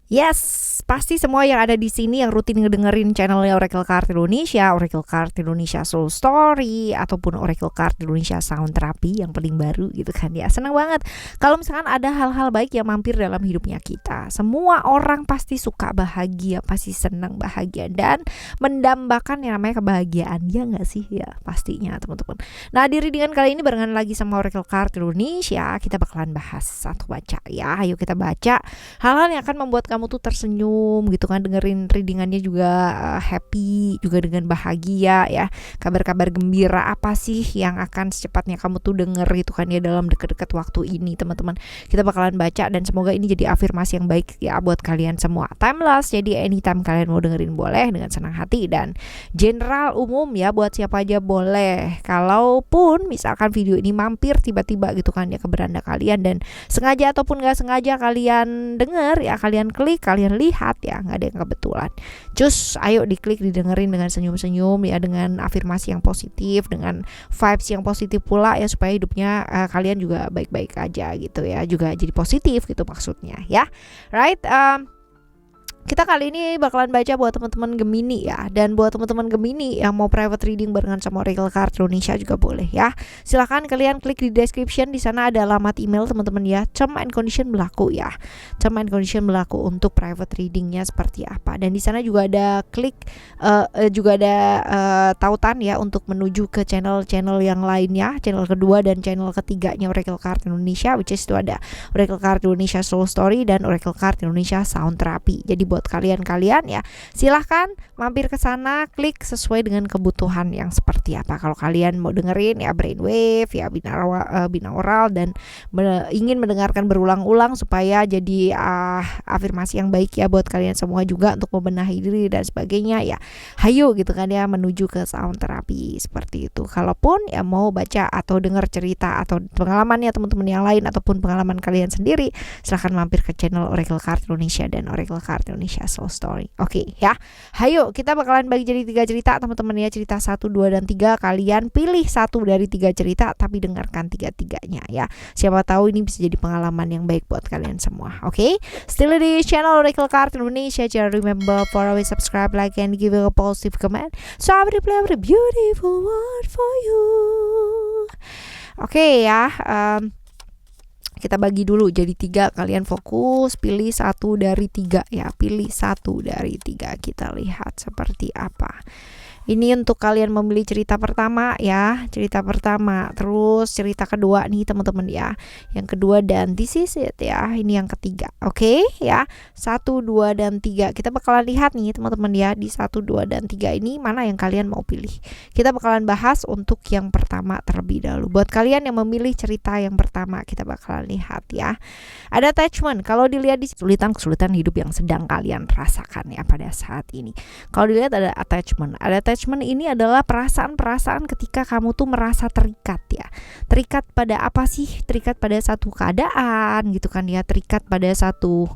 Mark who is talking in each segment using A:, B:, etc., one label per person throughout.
A: Yes, pasti semua yang ada di sini yang rutin ngedengerin channelnya Oracle Card Indonesia, Oracle Card Indonesia Soul Story, ataupun Oracle Card Indonesia Sound Therapy yang paling baru gitu kan ya. Senang banget kalau misalkan ada hal-hal baik yang mampir dalam hidupnya kita. Semua orang pasti suka bahagia, pasti senang bahagia dan mendambakan yang namanya kebahagiaan. Ya nggak sih? Ya pastinya teman-teman. Nah di readingan kali ini barengan lagi sama Oracle Card Indonesia, kita bakalan bahas satu baca ya. Ayo kita baca hal-hal yang akan membuat kamu tuh tersenyum gitu kan, dengerin readingannya juga happy, juga dengan bahagia ya. Kabar-kabar gembira apa sih yang akan secepatnya kamu tuh denger gitu kan ya dalam deket-deket waktu ini teman-teman. Kita bakalan baca dan semoga ini jadi afirmasi yang baik ya buat kalian semua. Timeless, jadi anytime kalian mau dengerin boleh dengan senang hati, dan general umum ya buat siapa aja boleh. Kalaupun misalkan video ini mampir tiba-tiba gitu kan ya ke beranda kalian dan sengaja ataupun gak sengaja kalian denger ya, kalian klik, kalian lihat ya, nggak ada yang kebetulan. Cus, ayo diklik, didengerin dengan senyum-senyum ya, dengan afirmasi yang positif, dengan vibes yang positif pula ya, supaya hidupnya kalian juga baik-baik aja gitu ya, juga jadi positif gitu maksudnya ya. Right? Kita kali ini bakalan baca buat teman-teman Gemini ya, dan buat teman-teman Gemini yang mau private reading barengan sama Oracle Card Indonesia juga boleh ya. Silahkan kalian klik di description, di sana ada alamat email teman-teman ya. Term and condition berlaku ya. Term and condition berlaku untuk private readingnya seperti apa. Dan di sana juga ada klik juga ada tautan ya untuk menuju ke channel-channel yang lainnya, channel kedua dan channel ketiganya Oracle Card Indonesia, which is itu ada Oracle Card Indonesia Soul Story dan Oracle Card Indonesia Sound Therapy. Jadi buat kalian ya silahkan mampir ke sana, klik sesuai dengan kebutuhan yang seperti apa. Kalau kalian mau dengerin ya brainwave ya binaural dan ingin mendengarkan berulang-ulang supaya jadi afirmasi yang baik ya buat kalian semua juga untuk membenahi diri dan sebagainya ya, hayo gitu kan ya menuju ke sound therapy seperti itu. Kalaupun ya mau baca atau dengar cerita atau pengalamannya teman-teman yang lain ataupun pengalaman kalian sendiri, silahkan mampir ke channel Oracle Card Indonesia dan Oracle Card Indonesia Soul Story. Oke ya. Hayo kita bakalan bagi jadi 3 cerita teman-teman ya. Cerita 1, 2 dan 3. Kalian pilih 1 dari 3 cerita tapi dengarkan 3-3-nya ya. Siapa tahu ini bisa jadi pengalaman yang baik buat kalian semua. Oke. Still di channel Oracle Card Indonesia. Jangan remember for always subscribe, like and give a positive comment. So I will play a beautiful word for you. Oke ya. Kita bagi dulu jadi 3, kalian fokus pilih 1 dari 3 ya, pilih 1 dari 3, kita lihat seperti apa. Ini untuk kalian memilih cerita pertama ya, cerita pertama, terus cerita kedua nih teman-teman ya, yang kedua, dan this is it ya, ini yang ketiga. Oke ya, 1, 2 dan 3 kita bakalan lihat nih teman-teman ya, di 1, 2 dan 3 ini mana yang kalian mau pilih. Kita bakalan bahas untuk yang pertama terlebih dahulu. Buat kalian yang memilih cerita yang pertama, kita bakalan lihat ya. Ada attachment, kalau dilihat di kesulitan hidup yang sedang kalian rasakan ya pada saat ini. Kalau dilihat ada attachment ini adalah perasaan-perasaan ketika kamu tuh merasa terikat ya. Terikat pada apa sih? Terikat pada satu keadaan gitu kan ya, terikat pada satu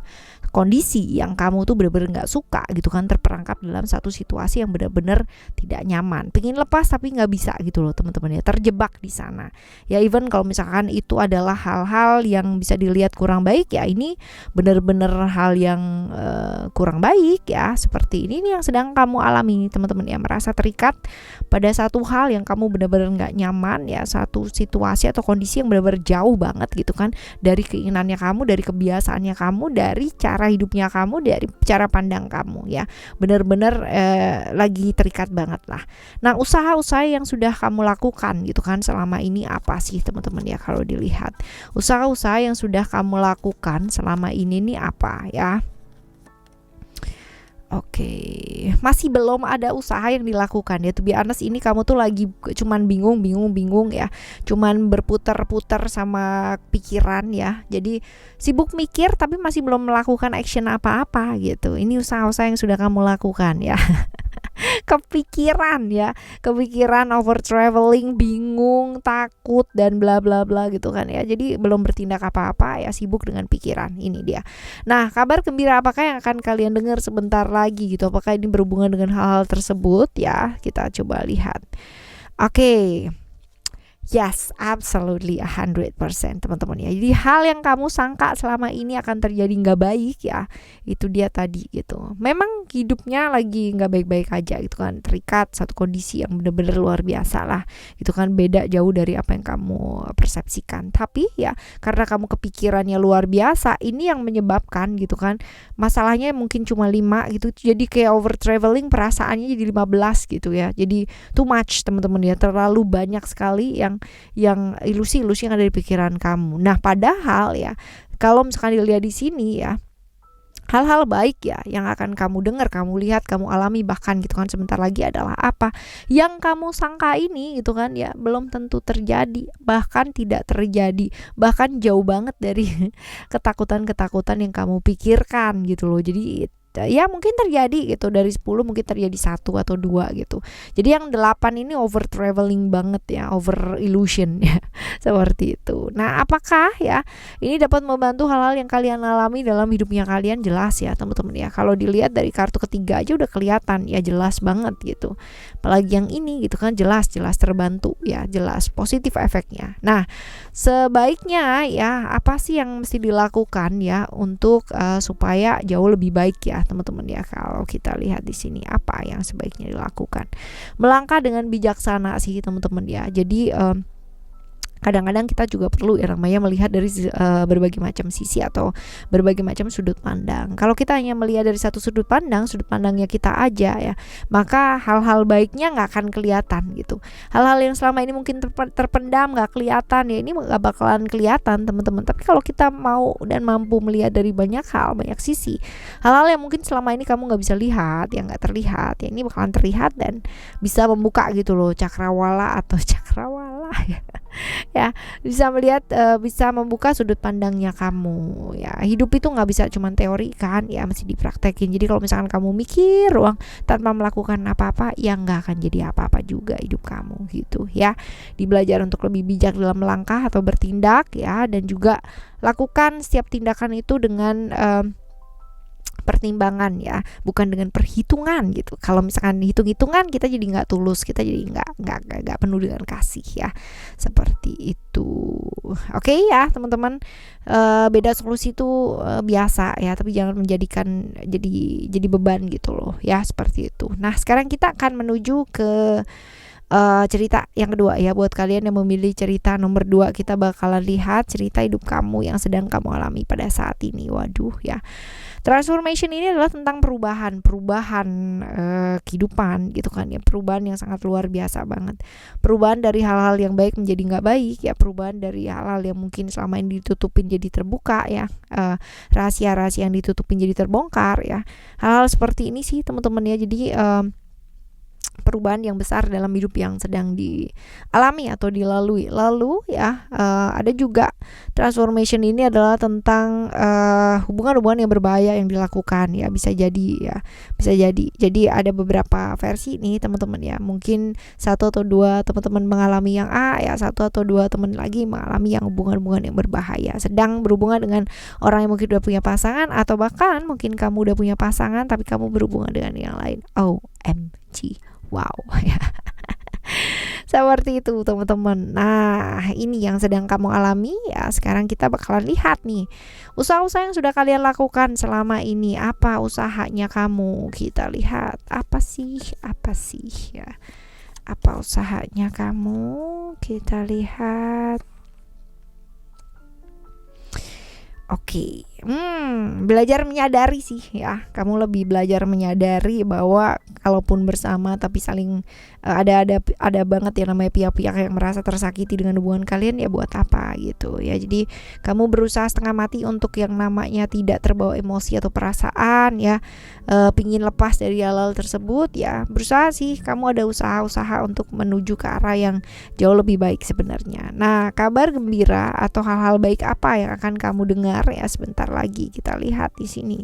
A: kondisi yang kamu tuh benar-benar nggak suka gitu kan, terperangkap dalam satu situasi yang benar-benar tidak nyaman, pengen lepas tapi nggak bisa gitu loh teman-teman ya, terjebak di sana ya. Even kalau misalkan itu adalah hal-hal yang bisa dilihat kurang baik ya, ini benar-benar hal yang kurang baik ya, seperti ini nih yang sedang kamu alami teman-teman ya, merasa terikat pada satu hal yang kamu benar-benar nggak nyaman ya, satu situasi atau kondisi yang benar-benar jauh banget gitu kan dari keinginannya kamu, dari kebiasaannya kamu, dari cara hidupnya kamu, dari cara pandang kamu ya, benar-benar lagi terikat banget lah. Nah usaha-usaha yang sudah kamu lakukan gitu kan selama ini apa sih teman-teman ya, kalau dilihat usaha-usaha yang sudah kamu lakukan selama ini nih apa ya. Oke, masih belum ada usaha yang dilakukan ya. To be honest, ini kamu tuh lagi cuman bingung ya. Cuman berputar-putar sama pikiran ya. Jadi sibuk mikir tapi masih belum melakukan action apa-apa gitu. Ini usaha-usaha yang sudah kamu lakukan ya. Kepikiran ya, kepikiran, over traveling, bingung, takut dan bla bla bla gitu kan ya. Jadi belum bertindak apa-apa ya, sibuk dengan pikiran. Ini dia. Nah, kabar gembira apakah yang akan kalian dengar sebentar lagi gitu? Apakah ini berhubungan dengan hal-hal tersebut ya? Kita coba lihat. Oke. Yes, absolutely 100% teman-teman ya. Jadi hal yang kamu sangka selama ini akan terjadi nggak baik ya, itu dia tadi gitu. Memang hidupnya lagi nggak baik-baik aja gitu kan, terikat satu kondisi yang bener-bener luar biasa lah. Itu kan beda jauh dari apa yang kamu persepsikan. Tapi ya karena kamu kepikirannya luar biasa, ini yang menyebabkan gitu kan. Masalahnya mungkin cuma 5 gitu, jadi kayak over traveling, perasaannya jadi 15 gitu ya. Jadi too much teman-teman ya, terlalu banyak sekali yang ilusi-ilusi yang ada di pikiran kamu. Nah, padahal ya kalau misalkan dilihat di sini ya, hal-hal baik ya yang akan kamu dengar, kamu lihat, kamu alami bahkan gitu kan sebentar lagi adalah apa yang kamu sangka ini gitu kan ya belum tentu terjadi, bahkan tidak terjadi, bahkan jauh banget dari ketakutan-ketakutan yang kamu pikirkan gitu loh. Jadi ya mungkin terjadi gitu, dari 10 mungkin terjadi 1 atau 2 gitu. Jadi yang 8 ini over traveling banget ya, over illusion ya. Seperti itu. Nah, apakah ya ini dapat membantu hal-hal yang kalian alami dalam hidupnya kalian? Jelas ya teman-teman ya. Kalau dilihat dari kartu ketiga aja udah kelihatan ya, jelas banget gitu. Apalagi yang ini gitu kan jelas terbantu ya, jelas positif efeknya. Nah, sebaiknya ya apa sih yang mesti dilakukan ya untuk supaya jauh lebih baik ya teman-teman ya. Kalau kita lihat di sini apa yang sebaiknya dilakukan, melangkah dengan bijaksana sih teman-teman ya. Jadi kadang-kadang kita juga perlu ya namanya melihat dari berbagai macam sisi atau berbagai macam sudut pandang. Kalau kita hanya melihat dari satu sudut pandangnya kita aja ya, maka hal-hal baiknya nggak akan kelihatan gitu. Hal-hal yang selama ini mungkin terpendam nggak kelihatan ya, ini nggak bakalan kelihatan teman-teman. Tapi kalau kita mau dan mampu melihat dari banyak hal, banyak sisi, hal-hal yang mungkin selama ini kamu nggak bisa lihat, yang nggak terlihat ya, ini bakalan terlihat dan bisa membuka gitu loh cakrawala atau cakrawala ya, bisa melihat, bisa membuka sudut pandangnya kamu ya. Hidup itu nggak bisa cuma teori kan ya, mesti dipraktekin. Jadi kalau misalkan kamu mikir ruang tanpa melakukan apa-apa, ya nggak akan jadi apa-apa juga hidup kamu gitu ya. Dibelajar untuk lebih bijak dalam melangkah atau bertindak ya, dan juga lakukan setiap tindakan itu dengan pertimbangan ya, bukan dengan perhitungan gitu. Kalau misalkan hitung-hitungan kita jadi nggak tulus, kita jadi nggak penuh dengan kasih ya, seperti itu. Oke ya teman-teman, beda solusi itu biasa ya, tapi jangan menjadikan jadi beban gitu loh ya, seperti itu. Nah sekarang kita akan menuju ke cerita yang kedua ya. Buat kalian yang memilih cerita nomor 2, kita bakalan lihat cerita hidup kamu yang sedang kamu alami pada saat ini. Waduh ya, transformation ini adalah tentang perubahan kehidupan gitu kan ya, perubahan yang sangat luar biasa banget, perubahan dari hal-hal yang baik menjadi nggak baik ya, perubahan dari hal-hal yang mungkin selama ini ditutupin jadi terbuka ya, rahasia-rahasia yang ditutupin jadi terbongkar ya, hal-hal seperti ini sih teman-teman ya. Jadi perubahan yang besar dalam hidup yang sedang dialami atau dilalui. Lalu ya ada juga transformation ini adalah tentang hubungan-hubungan yang berbahaya yang dilakukan ya, bisa jadi ya, bisa jadi. Jadi ada beberapa versi nih teman-teman ya. Mungkin 1 atau 2 teman-teman mengalami yang A ya, 1 atau 2 teman lagi mengalami yang hubungan-hubungan yang berbahaya, sedang berhubungan dengan orang yang mungkin udah punya pasangan, atau bahkan mungkin kamu udah punya pasangan tapi kamu berhubungan dengan yang lain. OMG. Wow ya. Seperti itu teman-teman. Nah ini yang sedang kamu alami ya. Sekarang kita bakalan lihat nih usaha-usaha yang sudah kalian lakukan selama ini. Apa usahanya kamu? Kita lihat apa sih ya, apa usahanya kamu? Kita lihat. Oke, belajar menyadari sih ya. Kamu lebih belajar menyadari bahwa kalaupun bersama tapi saling ada banget ya namanya pihak-pihak yang merasa tersakiti dengan hubungan kalian, ya buat apa gitu ya. Jadi kamu berusaha setengah mati untuk yang namanya tidak terbawa emosi atau perasaan ya, pingin lepas dari hal-hal tersebut ya. Berusaha sih, kamu ada usaha-usaha untuk menuju ke arah yang jauh lebih baik sebenarnya. Nah kabar gembira atau hal-hal baik apa yang akan kamu dengar ya sebentar lagi, kita lihat di sini.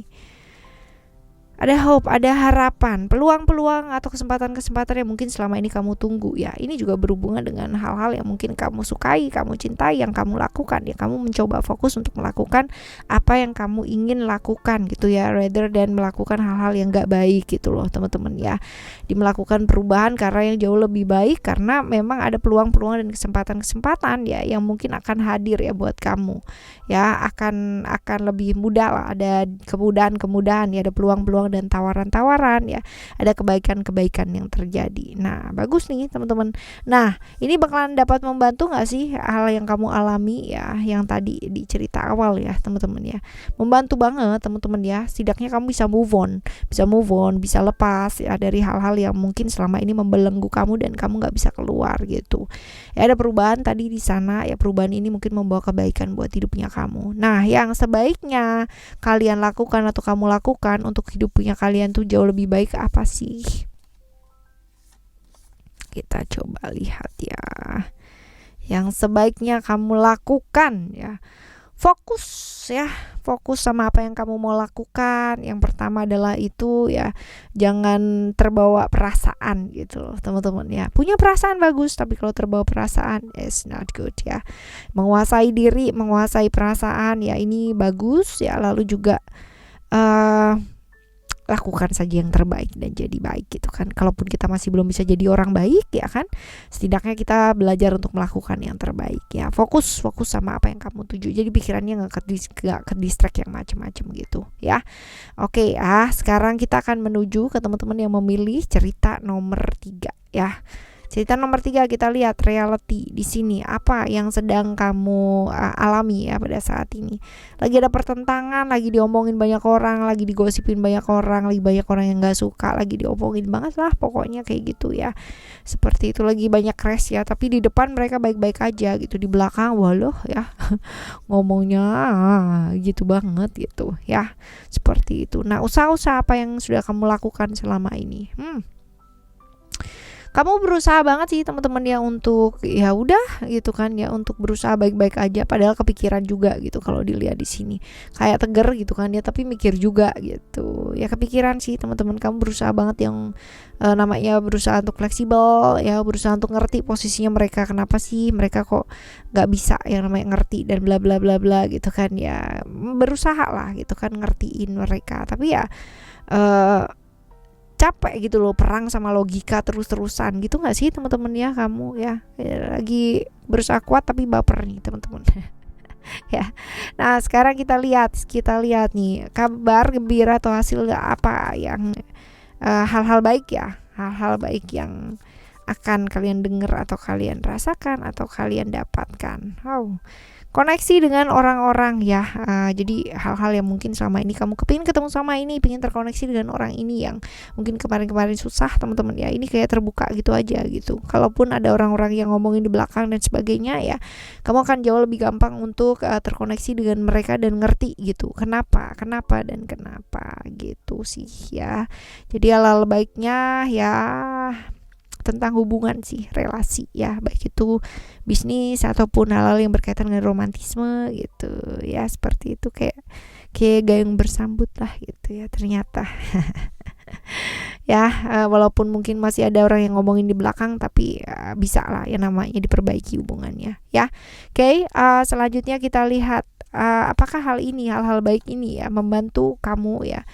A: ada hope, ada harapan, peluang-peluang atau kesempatan-kesempatan yang mungkin selama ini kamu tunggu ya. Ini juga berhubungan dengan hal-hal yang mungkin kamu sukai, kamu cintai, yang kamu lakukan ya. Kamu mencoba fokus untuk melakukan apa yang kamu ingin lakukan gitu ya, rather than melakukan hal-hal yang gak baik gitu loh teman-teman ya. Di melakukan perubahan karena yang jauh lebih baik, karena memang ada peluang-peluang dan kesempatan-kesempatan ya yang mungkin akan hadir ya buat kamu ya, akan lebih mudah lah, ada kemudahan-kemudahan ya, ada peluang-peluang dan tawaran-tawaran ya, ada kebaikan-kebaikan yang terjadi. Nah bagus nih teman-teman. Nah ini bakalan dapat membantu gak sih hal yang kamu alami ya, yang tadi di cerita awal ya teman-teman ya. Membantu banget teman-teman ya, setidaknya kamu bisa move on, bisa lepas ya dari hal-hal yang mungkin selama ini membelenggu kamu dan kamu gak bisa keluar gitu ya. Ada perubahan tadi di sana ya, perubahan ini mungkin membawa kebaikan buat hidupnya kamu. Nah yang sebaiknya kalian lakukan atau kamu lakukan untuk hidup punya kalian tuh jauh lebih baik apa sih? Kita coba lihat ya. Yang sebaiknya kamu lakukan ya, fokus ya, fokus sama apa yang kamu mau lakukan. Yang pertama adalah itu ya, jangan terbawa perasaan gitu loh teman-teman ya. Punya perasaan bagus, tapi kalau terbawa perasaan is not good ya. Menguasai diri, menguasai perasaan ya, ini bagus ya. Lalu juga lakukan saja yang terbaik dan jadi baik gitu kan. Kalaupun kita masih belum bisa jadi orang baik ya kan, setidaknya kita belajar untuk melakukan yang terbaik ya. Fokus sama apa yang kamu tuju, jadi pikirannya nggak ke distract yang macam-macam gitu ya. Oke sekarang kita akan menuju ke teman-teman yang memilih cerita nomor 3 ya. Cerita nomor 3, kita lihat reality di sini, apa yang sedang kamu alami ya pada saat ini. Lagi ada pertentangan, lagi diomongin banyak orang, lagi digosipin banyak orang, lagi banyak orang yang gak suka, lagi diomongin banget lah pokoknya kayak gitu ya. Seperti itu, lagi banyak crash ya, tapi di depan mereka baik-baik aja gitu, di belakang waloh ya ngomongnya gitu banget gitu ya. Seperti itu. Nah usaha-usaha apa yang sudah kamu lakukan selama ini? Kamu berusaha banget sih teman-teman ya untuk ya udah gitu kan ya, untuk berusaha baik-baik aja, padahal kepikiran juga gitu kalau dilihat di sini. Kayak tegar gitu kan ya, tapi mikir juga gitu. Ya kepikiran sih teman-teman, kamu berusaha banget yang namanya berusaha untuk fleksibel ya, berusaha untuk ngerti posisinya mereka, kenapa sih mereka kok nggak bisa yang namanya ngerti dan bla bla bla bla gitu kan ya. Berusaha lah gitu kan ngertiin mereka, tapi ya capek gitu loh perang sama logika terus-terusan gitu nggak sih teman-teman ya, kamu ya lagi berusaha kuat tapi baper nih teman-teman ya. Nah sekarang kita lihat nih kabar gembira atau hasil apa yang hal-hal baik ya, hal-hal baik yang akan kalian dengar atau kalian rasakan atau kalian dapatkan. Koneksi dengan orang-orang ya, jadi hal-hal yang mungkin selama ini kamu kepingin ketemu sama ini, pingin terkoneksi dengan orang ini yang mungkin kemarin-kemarin susah teman-teman ya, ini kayak terbuka gitu aja gitu. Kalaupun ada orang-orang yang ngomongin di belakang dan sebagainya ya, kamu akan jauh lebih gampang untuk terkoneksi dengan mereka dan ngerti gitu kenapa gitu sih ya. Jadi hal-hal baiknya ya tentang hubungan sih, relasi ya, baik itu bisnis ataupun hal-hal yang berkaitan dengan romantisme gitu ya. Seperti itu, kayak gayung bersambut lah gitu ya ternyata ya. Walaupun mungkin masih ada orang yang ngomongin di belakang, tapi bisa lah yang namanya diperbaiki hubungannya ya. Selanjutnya kita lihat apakah hal-hal baik ini ya membantu kamu ya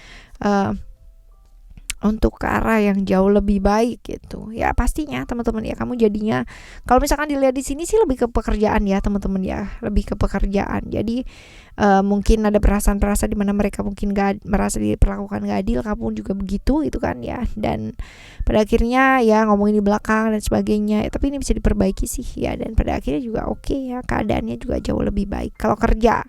A: untuk ke arah yang jauh lebih baik gitu ya. Pastinya teman-teman ya, kamu jadinya kalau misalkan dilihat di sini sih lebih ke pekerjaan ya teman-teman ya, lebih ke pekerjaan. Jadi mungkin ada perasaan-perasaan di mana mereka mungkin merasa diperlakukan gak adil, kamu juga begitu gitu kan ya, dan pada akhirnya ya ngomongin di belakang dan sebagainya ya, tapi ini bisa diperbaiki sih ya, dan pada akhirnya juga oke ya, keadaannya juga jauh lebih baik. Kalau kerja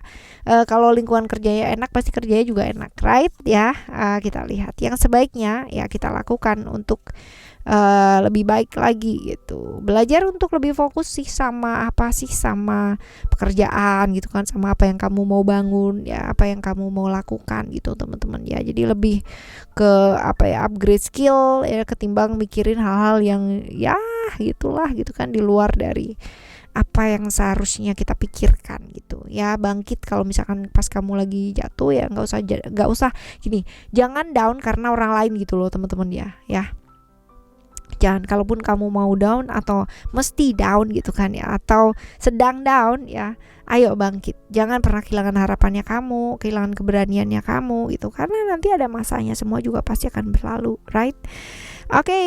A: kalau lingkungan kerjanya enak, pasti kerjanya juga enak, right ya. Kita lihat yang sebaiknya ya kita lakukan untuk lebih baik lagi gitu. Belajar untuk lebih fokus sih sama sama pekerjaan gitu kan, sama apa yang kamu mau bangun ya, apa yang kamu mau lakukan gitu teman-teman ya. Jadi lebih ke upgrade skill ya, ketimbang mikirin hal-hal yang ya gitulah gitu kan, di luar dari apa yang seharusnya kita pikirkan gitu ya. Bangkit kalau misalkan pas kamu lagi jatuh ya, nggak usah gini, jangan down karena orang lain gitu loh teman-teman ya. Jangan, kalaupun kamu mau down atau mesti down gitu kan ya, atau sedang down ya, ayo bangkit. Jangan pernah kehilangan harapannya kamu, kehilangan keberaniannya kamu gitu, karena nanti ada masanya, semua juga pasti akan berlalu, right? Oke,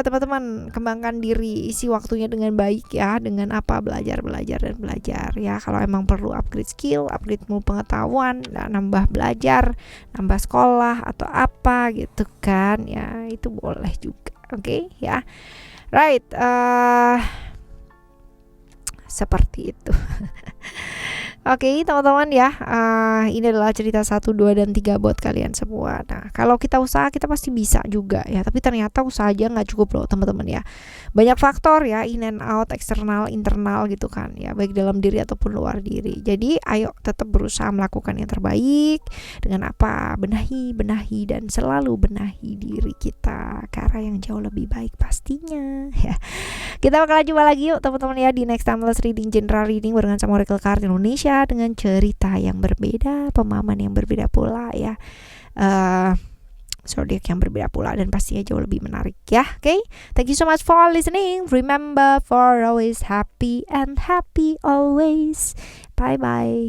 A: teman-teman, kembangkan diri, isi waktunya dengan baik ya, dengan apa, belajar ya. Kalau emang perlu upgrade skill, upgrade pengetahuan, nambah belajar, nambah sekolah atau apa gitu kan ya, itu boleh juga. Oke ya, right, seperti itu. Oke teman-teman ya, ini adalah cerita 1, 2, dan 3 buat kalian semua. Nah kalau kita usaha kita pasti bisa juga ya, tapi ternyata usaha aja nggak cukup loh teman-teman ya. Banyak faktor ya, in and out, eksternal, internal gitu kan ya, baik dalam diri ataupun luar diri. Jadi ayo tetap berusaha melakukan yang terbaik. Dengan apa? Benahi dan selalu benahi diri kita ke arah yang jauh lebih baik pastinya ya. Kita bakalan jumpa lagi yuk teman-teman ya di next timeless reading, general reading barengan sama Oracle Card Indonesia dengan cerita yang berbeda, pemahaman yang berbeda pula ya, zodiak yang berbeda pula, dan pastinya jauh lebih menarik ya. Okay? Thank you so much for listening. Remember, for always happy and happy always. Bye bye.